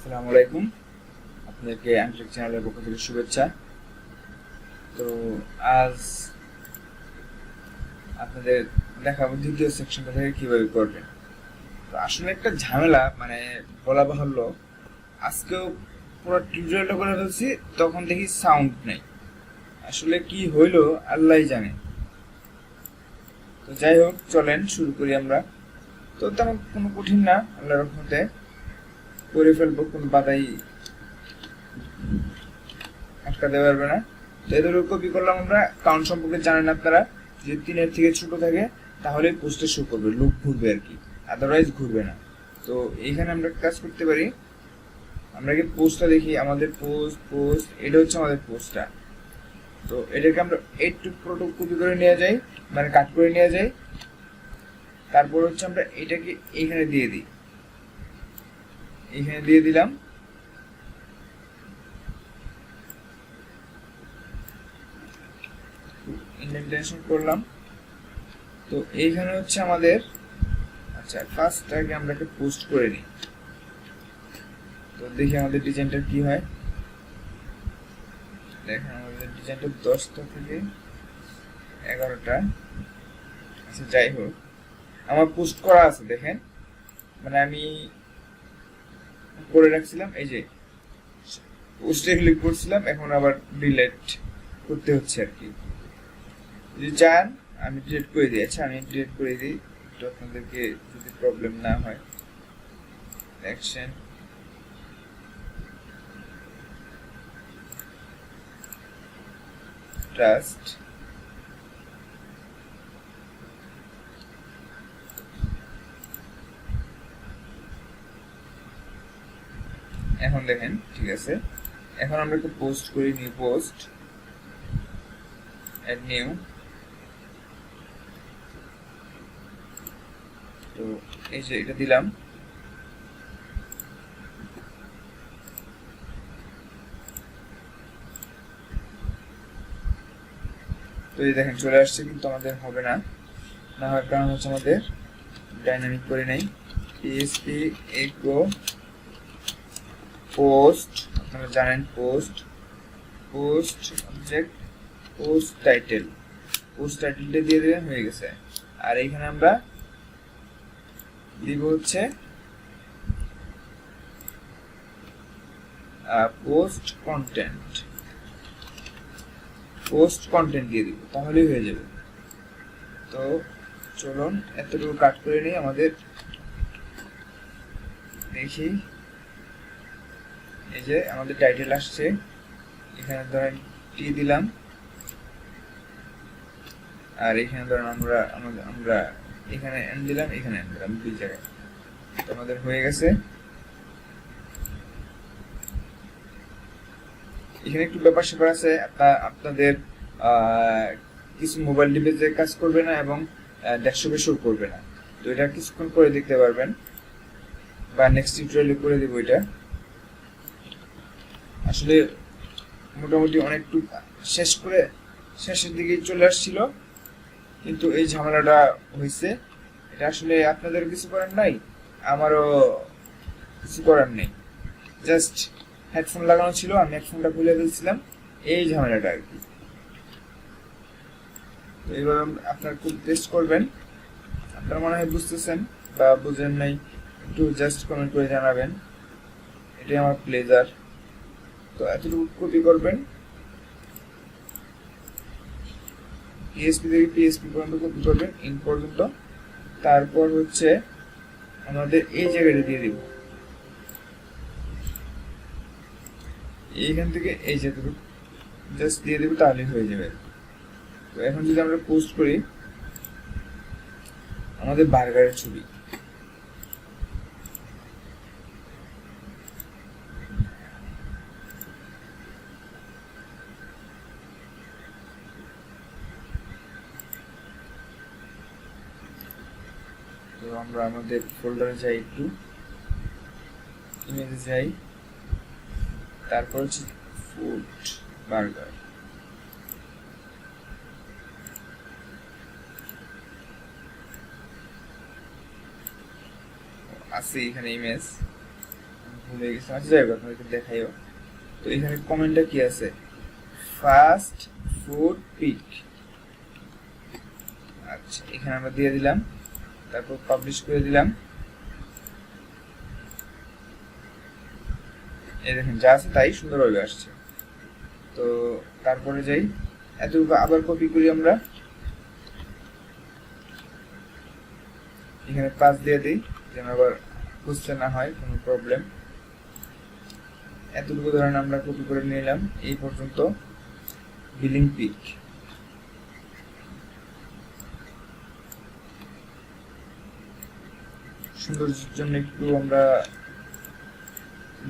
আসসালামু আলাইকুম, আপনাদেরকে আন্তরিক চ্যানেলের পক্ষ থেকে শুভেচ্ছা। তো আজ আপনাদের দেখাবো দ্বিতীয় সেকশনটা থেকে কিভাবে করবেন। তো আসলে একটা ঝামেলা, মানে বলা বাহুল্য, আজকেও পুরো টিউটোরিয়ালটা করে ফেলছি, তখন দেখি সাউন্ড নেই। আসলে কি হইলো আল্লাহই জানে। তো যাই হোক, চলেন শুরু করি আমরা। তো তেমন কোনো কঠিন না, আল্লাহর রহমতে করে ফেলবো, কোনো বাধাই আটকাতে পারবে না। তো এদের কপি করলাম আমরা। কাউন্ট সম্পর্কে জানেন আপনারা, যে 3 এর থেকে ছোট থাকে তাহলে পোস্টে শো করবে, লুপ ঘুরবে আর কি, আদারওয়াইজ ঘুরবে না। তো এইখানে আমরা কাজ করতে পারি। আমরা কি পোস্টটা দেখি, আমাদের পোস্ট এটা হচ্ছে আমাদের পোস্টটা। তো এটাকে আমরা একটু কপি করে নিয়ে যাই, মানে কাট করে নিয়ে যাই। তারপর হচ্ছে আমরা এটাকে এইখানে দিয়ে দিই, এইখানে দিয়ে দিলাম। ইন্ডেন্টেশন করলাম। তো এইখানে হচ্ছে আমাদের, আচ্ছা ফার্স্ট আগে আমরা একটা পোস্ট করে নিই। তো দেখি আমাদের ডিজাইনটা কি হয়। দেখেন আমাদের ডিজাইনটা 10টা থেকে 11টা। আচ্ছা যাই হোক, আমার পোস্ট করা আছে দেখেন, মানে আমি করে রাখছিলাম, এই যে পোস্টে ক্লিক করছিলাম, এখন আবার ডিলিট করতে হচ্ছে আর কি। যদি চান আমি ডিলিট করে দিই। আচ্ছা আমি ডিলিট করে দিই, একটু আপনাদেরকে যদি প্রবলেম না হয়। অ্যাকশন, ট্রাস্ট, এখন দেখেন ঠিক আছে। এখন আমরা একটু পোস্ট করি, নিউ পোস্ট, অ্যাড নিউ। তো এই যে এটা দিলাম। তো এই দেখেন চলে আসছে, কিন্তু আমাদের হবে না। না হওয়ার কারণ হচ্ছে আমাদের ডাইনামিক করে নেই। পিএসপি এগো পোস্ট, আপনারা জানেন পোস্ট অবজেক্ট পোস্ট টাইটেলটা দিয়ে দিলেন, হয়ে গেছে। আর এইখানে আমরা দিব হচ্ছে পোস্ট কন্টেন্ট দিয়ে দিব, তাহলেই হয়ে যাবে। তো চলুন এতটুকু কাট করে নিই। আমাদের দেখি, এই যে আমাদের টাইটেল আসছে, এখানে ধরেন টি দিলাম, আর এখানে ধরেন আমরা এখানে এন দিলাম, এখানে এন দিলাম, দুই জায়গায়। তো আমাদের হয়ে গেছে। এখানে একটু ব্যাপার স্যাপার আছে, আপনাদের কিছু মোবাইল ডিভাইসে কাজ করবে না এবং ডেস্কটপে শো করবে না। তো এটা কিছুক্ষণ করে দেখতে পারবেন, বা নেক্সট টিউটোরিয়ালে করে দেবো এটা। আসলে মোটামুটি অনেকটু শেষের দিকে চলে আসছিল, কিন্তু এই ঝামেলাটা হয়েছে। এটা আসলে আপনাদের কিছু করার নাই, আমারও কিছু করার নেই। জাস্ট হেডফোন লাগানো ছিল, আমি হেডফোনটা খুলে ফেলছিলাম, এই ঝামেলাটা আর কি। তো এইভাবে আপনার খুব টেস্ট করবেন। আপনারা মনে হয় বুঝতেছেন বা বুঝেন নাই, একটু জাস্ট কমেন্ট করে জানাবেন, এটাই আমার প্লেজার। তো এতটুকু কপি করবেন, পিএসপি থেকে পিএসপি পর্যন্ত কপি করবেন, ইন পর্যন্ত। তারপর হচ্ছে আমাদের এই জায়গাটা দিয়ে দিব, এইখান থেকে এই যেটুকু জাস্ট দিয়ে দেবো, তাহলে হয়ে যাবে। তো এখন যদি আমরা পোস্ট করি আমাদের বার্গারের ছবি, তো আমরা আমাদের ফোল্ডারে যাই, একটু ইমেজে যাই, তারপর হচ্ছে ফুড বার্গার, আছে এখানে ইমেজ, ভুলে গেছি, আচ্ছা যাই হোক আপনাদেরকে দেখাইও। তো এখানে কমেন্টটা কি আছে, ফাস্ট ফুড পিক। আচ্ছা এখানে আমরা দিয়ে দিলাম, তারপর পাবলিশ করে দিলাম। এই দেখেন যা আছে তাই সুন্দরভাবে আসছে। তো তারপরে যাই, এতটুকু আবার কপি করি আমরা, এখানে 5 দিয়ে দিই যেন আবার বুঝতে না হয় কোনো প্রবলেম। এতটুকু ধরেন আমরা কপি করে নিলাম এই পর্যন্ত বিলিং পিক। সৌন্দর্যের জন্য একটু আমরা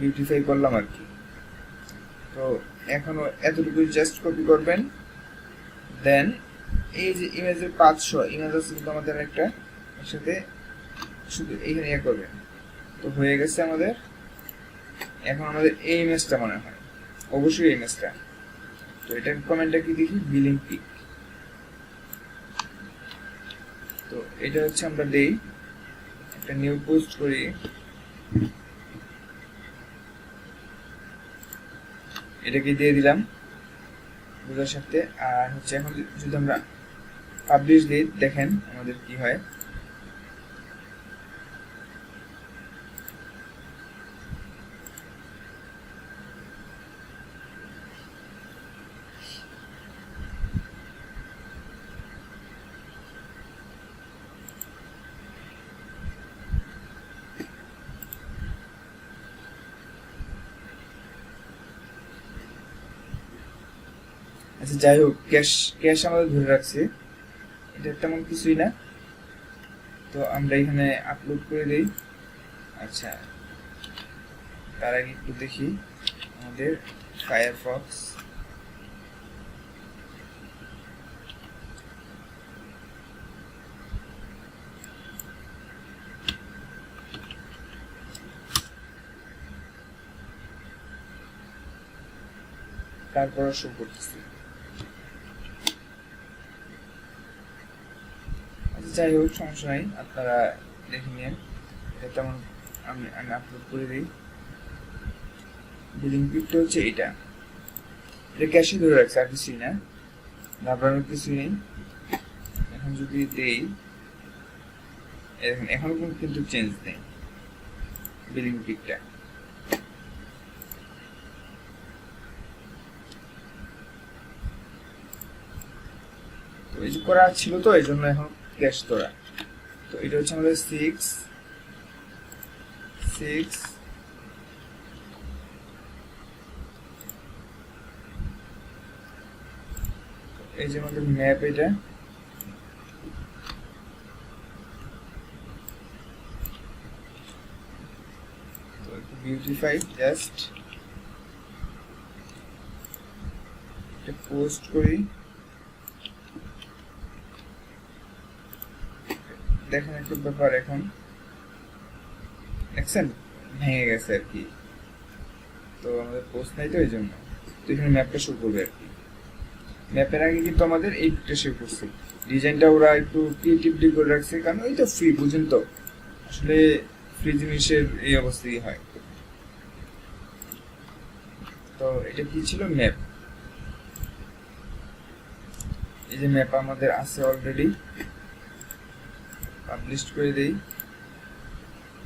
বিউটিফাই করলাম আর কি। তো এখনো এতটুকু জাস্ট কপি করবেন, দেন এই যে ইমেজের 500 ইমেজ আছে কিন্তু আমাদের একটা, একসাথে শুধু এইখানে ইয়ে করবেন। তো হয়ে গেছে আমাদের। এখন আমাদের এই ইমেজটা মনে হয়, অবশ্যই এই ইমেজটা। তো এটার কমেন্টটা কি দেখি, বিলিং পিক। তো এটা হচ্ছে আমরা দেই, একটা নিউ পোস্ট করি, এটাকে দিয়ে দিলাম বুঝার সাথে। আর হচ্ছে এখন যদি আমরা পাবলিশ দিই, দেখেন আমাদের কি হয়। আচ্ছা যাই হোক, ক্যাশ আমাদের ধরে রাখছে, এটা তেমন কিছুই না। তো আমরা এখানে আপলোড করে দিই। আচ্ছা তার আগে একটু দেখি আমাদের ফায়ারফক্স। তারপর শো করতেছি। আচ্ছা যাই হোক, সমস্যা নাই, আপনারা দেখে নিন। এটা তেমন আমি আপলোড করে দিই। বিলিং পিকটা হচ্ছে এটা ক্যাশে ধরে রাখছে, আর কিছুই না, ঘাবড়ানোর কিছুই নেই। এখন যদি দেই, দেখেন এখন কিন্তু চেঞ্জ নেই বিলিং পিকটা। তো এই যে করা ছিল, তো এই জন্য এখন ক্যাশ ধরা। তো এটা হচ্ছে আমাদের 6 এই যে আমাদের ম্যাপ, এটা তো একটু বিউটিফাই, জাস্ট এটা পোস্ট করি। দেখেন একটু ব্যাপার, এখন দেখছেন ভেঙে গেছে আর কি। তো আমাদের পোস্ট নাই, তো এই জন্য তো এখানে ম্যাপটা শো করবে আর কি। ম্যাপের আগে কিন্তু আমাদের এই পিকটা শো করছে, ডিজাইনটা ওরা একটু ক্রিয়েটিভলি করে রাখছে, কারণ ওই তো ফ্রি, বুঝেন তো, আসলে ফ্রি জিনিসের এই অবস্থাই হয়। তো এটা কি ছিল, ম্যাপ। এই যে ম্যাপ আমাদের আছে অলরেডি, পাবলিশ করে দেই।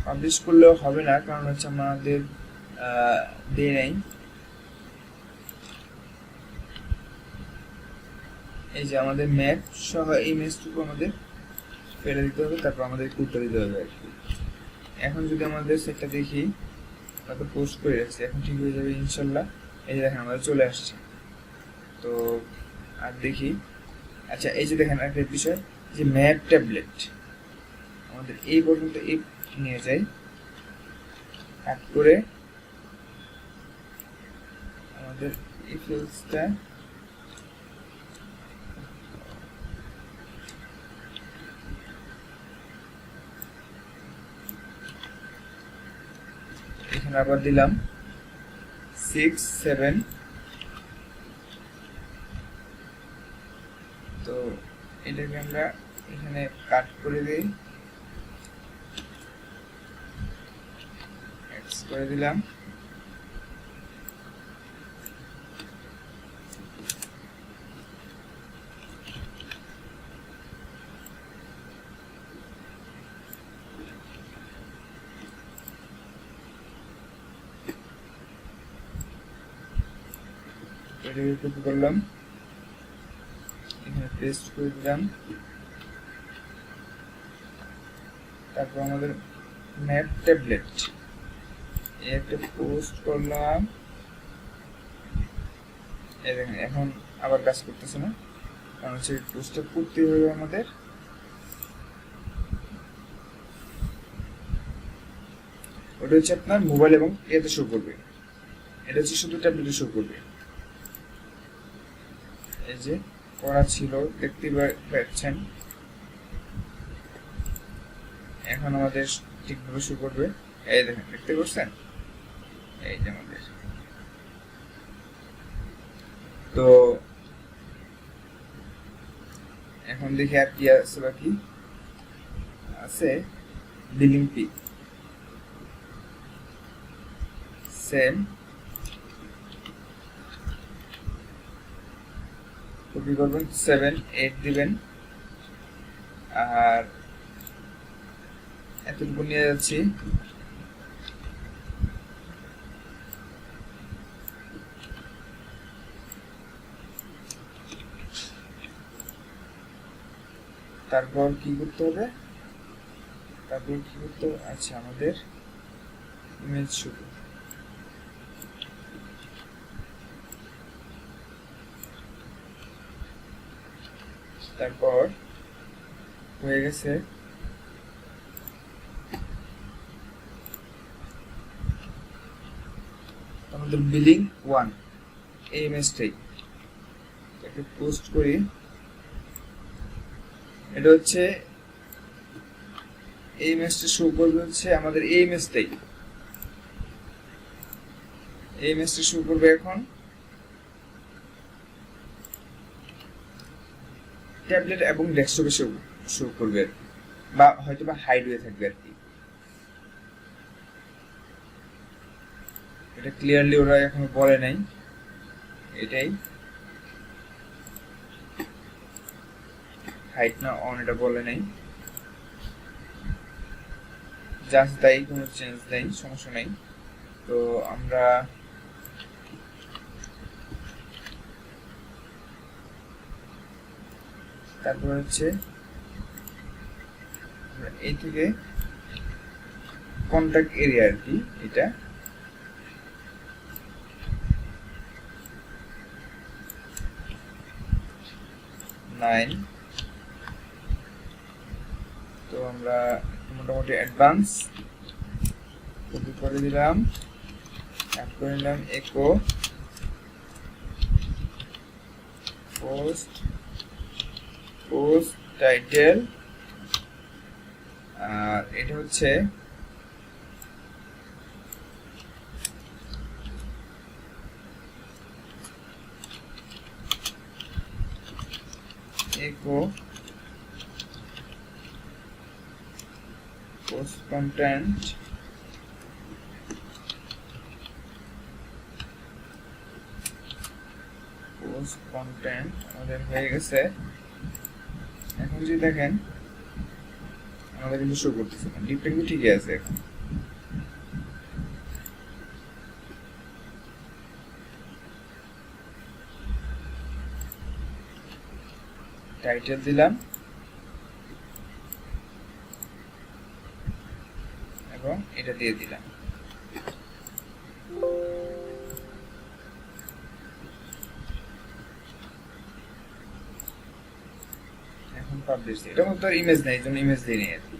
পাবলিশ করলেও হবে না, কারণ হচ্ছে আমাদের দেয় নাই। এই যে আমাদের ম্যাপ সহ ইমেজটুকু আমাদের ফেলে দিতে হবে, তারপর আমাদের উত্তর দিতে হবে আর কি। এখন যদি আমাদের সেটটা দেখি, আমরা তো পোস্ট করে রাখছি, এখন ঠিক হয়ে যাবে ইনশাল্লাহ। এই যে দেখেন আমাদের চলে আসছে। তো আর দেখি, আচ্ছা এই যে দেখেন একটা বিষয়, যে ম্যাপ ট্যাবলেট আমাদের এই পর্যন্ত এই নিয়ে যাই, কাট করে আমাদের এই ফিল্ডসটা এখানে আবার দিলাম 6 7। তো এটাকে আমরা এখানে কাট করে দিই, করে দিলাম। এটাকে কপি করলাম, এখানে পেস্ট করে দিলাম। তারপর আমাদের ম্যাপ ট্যাবলেট একটা পোস্ট করলাম। এই দেখেন এখন আবার কাজ করতেছে না, কারণ হচ্ছে পোস্টটা করতে হবে আমাদের। ওটা হচ্ছে আপনার মোবাইল এবং এতে শো করবে, এটা হচ্ছে শুধু ট্যাবলেটে শো করবে। এই যে করা ছিল দেখতে পাচ্ছেন, এখন আমাদের ঠিকভাবে শো করবে। এই দেখেন দেখতে পাচ্ছেন, এই যে আমাদের। তো এখন দেখি আর কি আছে, বাকি আছে বিলিং পি, সেম কপি করবেন, 7 8 দিবেন, আর এতটুকু নিয়ে যাচ্ছি। তারপর কি করতে হবে, আচ্ছা আমাদের ইমেজ শুরু। তারপর হয়ে গেছে, আমাদের বিলিং 1 এই ইমেজটাই একটা পোস্ট করি। এটা হচ্ছে এই ইমেজটা শো করবে, হচ্ছে আমাদের এই ইমেজটাই, এই ইমেজটা শো করবে। এখন ট্যাবলেট এবং ডেস্কটপে শো করবে, বা হয়তো বা হাইড হয়ে থাকবে আর কি। এটা ক্লিয়ারলি ওরা এখনো বলে নাই, এটাই হাইড না অন, এটা বলে নাই, জাস্ট তাই, কোনো চেঞ্জ নেই, সমস্যা নেই। তো আমরা তারপর হচ্ছে এই থেকে কন্টাক্ট এরিয়া আর কি, এটা নাইন। তো আমরা মোটামুটি অ্যাডভান্স কপি করে দিলাম, অ্যাড করে নিলাম একো পোস্ট টাইটেল, আর এটা হচ্ছে echo post content, আমাদের হয়ে গেছে। এখন যদি দেখেন আমাদের কিন্তু শো করতেছে না, ডিপটা কিন্তু ঠিকই আছে। এখন টাইটেল দিলাম এবং এটা দিয়ে দিলাম। এখন পাবলিশ, এটা মধ্যে ইমেজ নেই, জন্য ইমেজ দিয়ে নিই আর কি।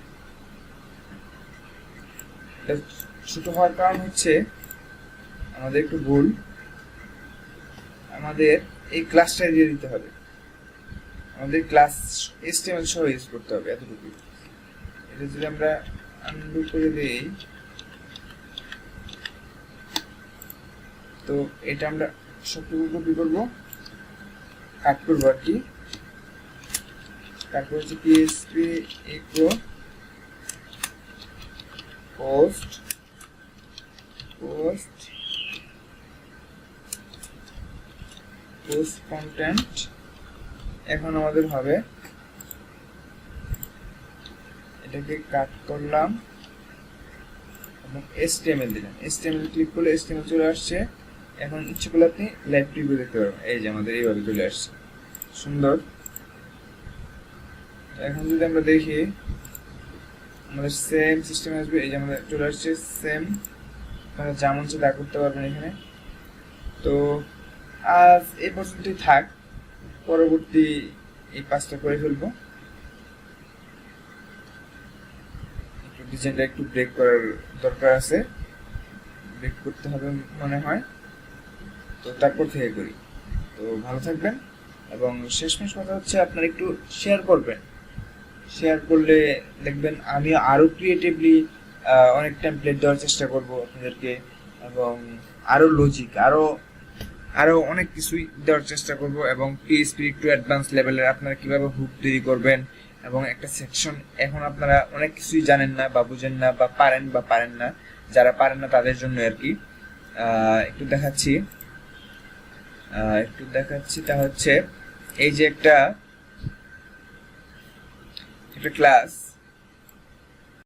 এটা ছোট হওয়ার কারণ হচ্ছে আমাদের একটু ভুল, আমাদের এই ক্লাসটা দিয়ে দিতে হবে, আমাদের ক্লাস HTML সহ ইউজ করতে হবে, এতটুকু। এটা যদি আমরা আনডু করে দেই, তো এটা আমরা সবটুকু কপি করবো, কাট করবো আর কি। তারপর হচ্ছে PHP echo post post content. এখন আমাদের হবে এটাকে কাট করলাম এবং HTML দিলাম, HTML ক্লিক করলে HTML চলে আসছে। এখন ইচ্ছে করলে আপনি লাইভ প্রিভিউ দেখতে পারবেন, এই যে আমাদের এইভাবে চলে আসছে, সুন্দর। এখন যদি আমরা দেখি আমাদের সেম সিস্টেম আসবে, এই যে আমাদের চলে আসছে সেম, আপনারা যেমন ইচ্ছে তা করতে পারবেন এখানে। তো আজ এই পর্যন্তই থাক, পরবর্তী এই কাজটা করে ফেলবো। ডিজাইনটা একটু ব্রেক করার দরকার আছে, ব্রেক করতে হবে মনে হয়, তো তারপর থেকে করি। তো ভালো থাকবেন, এবং শেষমেশ কথা হচ্ছে আপনারা একটু শেয়ার করবেন। শেয়ার করলে দেখবেন আমি আরো ক্রিয়েটিভলি অনেক টেমপ্লেট দেওয়ার চেষ্টা করব আপনাদেরকে, এবং আরো লজিক আরো অনেক কিছুই দেওয়ার চেষ্টা করব, এবং PHP একটু অ্যাডভান্স লেভেলের আপনারা কিভাবে হুক তৈরি করবেন, এবং একটা সেকশন। এখন আপনারা অনেক কিছুই জানেন না বা বুঝেন না বা পারেন না, যারা পারেন না তাদের জন্য আর কি একটু দেখাচ্ছি। তা হচ্ছে এই যে একটা ক্লাস